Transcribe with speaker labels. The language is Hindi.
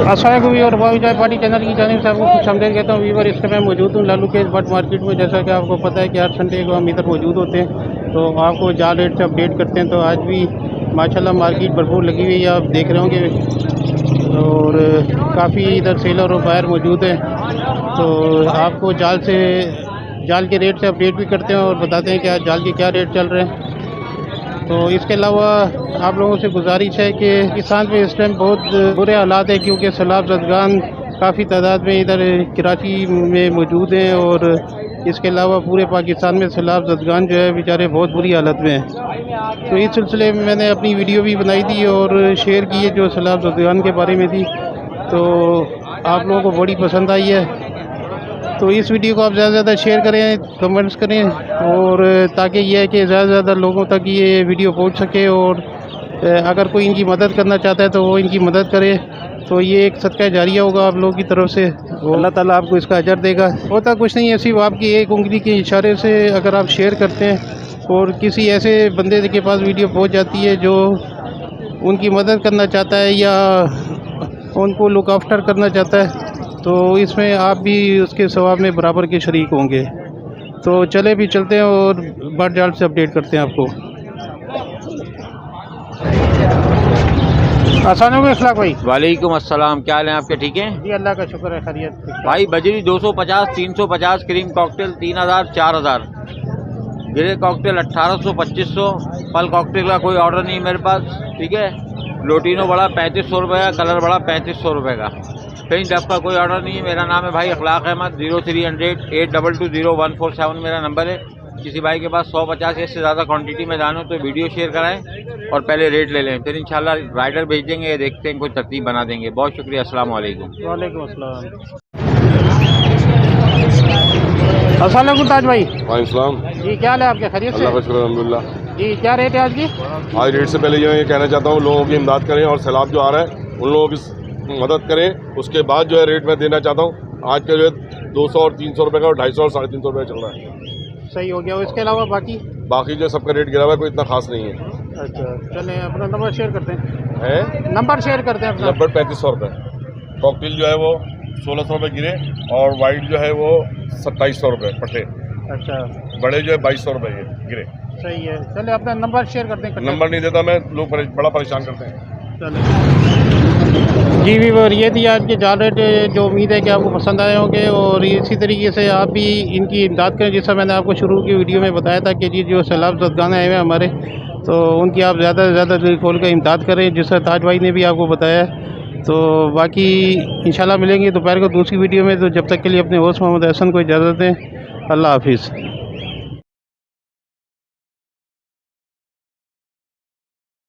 Speaker 1: अस्सलाम और चाय पार्टी चैनल की जानिब से आपको कुछ समझ कहता हूँ। वीवर इस समय मौजूद हूँ लालू के बट मार्केट में। जैसा कि आपको पता है कि हर संडे को हम इधर मौजूद होते हैं, तो आपको जाल रेट से अपडेट करते हैं। तो आज भी माशाल्लाह मार्केट भरपूर लगी हुई है, आप देख रहे होंगे। और काफ़ी इधर सेलर और बायर मौजूद हैं, तो आपको जाल के रेट से अपडेट भी करते हैं और बताते हैं कि आज जाल के क्या रेट चल रहे हैं। तो इसके अलावा आप लोगों से गुजारिश है कि किसान पे इस टाइम बहुत बुरे हालात है, क्योंकि सैलाब ज़दगान काफ़ी तादाद में इधर कराची में मौजूद हैं। और इसके अलावा पूरे पाकिस्तान में सैलाब ज़दगान जो है बेचारे बहुत बुरी हालत में हैं। तो इस सिलसिले में मैंने अपनी वीडियो भी बनाई थी और शेयर की है जो सैलाब ज़दगान के बारे में थी, तो आप लोगों को बड़ी पसंद आई है। तो इस वीडियो को आप ज़्यादा से ज़्यादा शेयर करें, कमेंट्स करें, और ताकि ये है कि ज़्यादा से ज़्यादा लोगों तक ये वीडियो पहुंच सके। और अगर कोई इनकी मदद करना चाहता है तो वो इनकी मदद करे, तो ये एक सदका जारिया होगा आप लोगों की तरफ से। अल्लाह ताला आपको इसका अजर देगा। होता कुछ नहीं है, सिर्फ आपकी एक उंगली के इशारे से अगर आप शेयर करते हैं और किसी ऐसे बंदे के पास वीडियो पहुँच जाती है जो उनकी मदद करना चाहता है या उनको लुक आफ्टर करना चाहता है, तो इसमें आप भी उसके सवाब में बराबर के शरीक होंगे। तो चले भी चलते हैं और बट जाल से अपडेट करते हैं आपको। अस्सलाम वालेकुम भाई।
Speaker 2: वालेकुम अस्सलाम, क्या हाल है आपके? ठीक हैं
Speaker 1: जी, अल्लाह का शुक्र है, खैरियत।
Speaker 2: भाई बजरी 250, 350, क्रीम कॉकटेल 3000, 4000, गिरे कॉकटेल 1800, 2500, पल कॉकटेल का कोई ऑर्डर नहीं मेरे पास, ठीक है। लोटिनो बड़ा 3500 रुपये का, कलर बड़ा 3500 रुपये का, कहीं डब का कोई ऑर्डर नहीं है। मेरा नाम है भाई अखलाक अहमद। 0300 8220147 मेरा नंबर है। किसी भाई के पास 150 या इससे ज़्यादा क्वांटिटी में जानो तो वीडियो शेयर कराएं और पहले रेट ले लें, फिर इंशाल्लाह राइडर भेज देंगे, देखते हैं कोई तरतीब बना देंगे। बहुत शुक्रिया, अस्सलाम वालेकुम।
Speaker 1: वालेकुम अस्सलाम। अस्सलाम वालेकुम ताज भाई।
Speaker 3: वालेकुम
Speaker 1: जी, क्या हाल है आपके? खैरियत से?
Speaker 3: अल्लाह का शुक्र अल्हम्दुलिल्लाह।
Speaker 1: जी, क्या रेट है आज की?
Speaker 3: आज रेट से पहले ये कहना चाहता हूँ, लोगों की इमदाद करें और सैलाब जो आ रहा है उन लोगों की मदद करें। उसके बाद जो है रेट मैं देना चाहता हूँ। आज का जो है 200 और 300 रुपये का और 250 और 350 रुपये चल रहा है।
Speaker 1: सही हो गया। इसके अलावा बाकी
Speaker 3: जो सबका रेट गिरा हुआ है, कोई इतना खास नहीं है।
Speaker 1: अच्छा, चलें अपना नंबर शेयर करते हैं।
Speaker 3: है
Speaker 1: नंबर शेयर करते हैं अपना।
Speaker 3: नंबर 3500 रुपये। कॉकटेल जो है वो 1600 रुपये गिरे और वाइट जो है वो 2700 रुपये पट्टे।
Speaker 1: अच्छा,
Speaker 3: बड़े जो है 2200 रुपये गिरे।
Speaker 1: सही है, चले अपना नंबर शेयर करते हैं।
Speaker 3: नंबर नहीं देता मैं, लोग बड़ा परेशान करते हैं।
Speaker 1: जी वीवर, ये थी आज के जाल रेट, जो उम्मीद है कि आपको पसंद आए होंगे। और इसी तरीके से आप भी इनकी इमदाद करें, जैसा मैंने आपको शुरू की वीडियो में बताया था कि जी जो सैलाब ज़दगान आए हुए हैं हमारे, तो उनकी आप ज़्यादा से ज़्यादा दिल खोल कर इमदाद करें, जिससे ताज भाई ने भी आपको बताया। तो बाकी इंशाल्लाह मिलेंगे दोपहर को दूसरी वीडियो में। तो जब तक के लिए अपने होस्ट मोहम्मद हसन को इजाज़त दें। अल्लाह हाफिज़।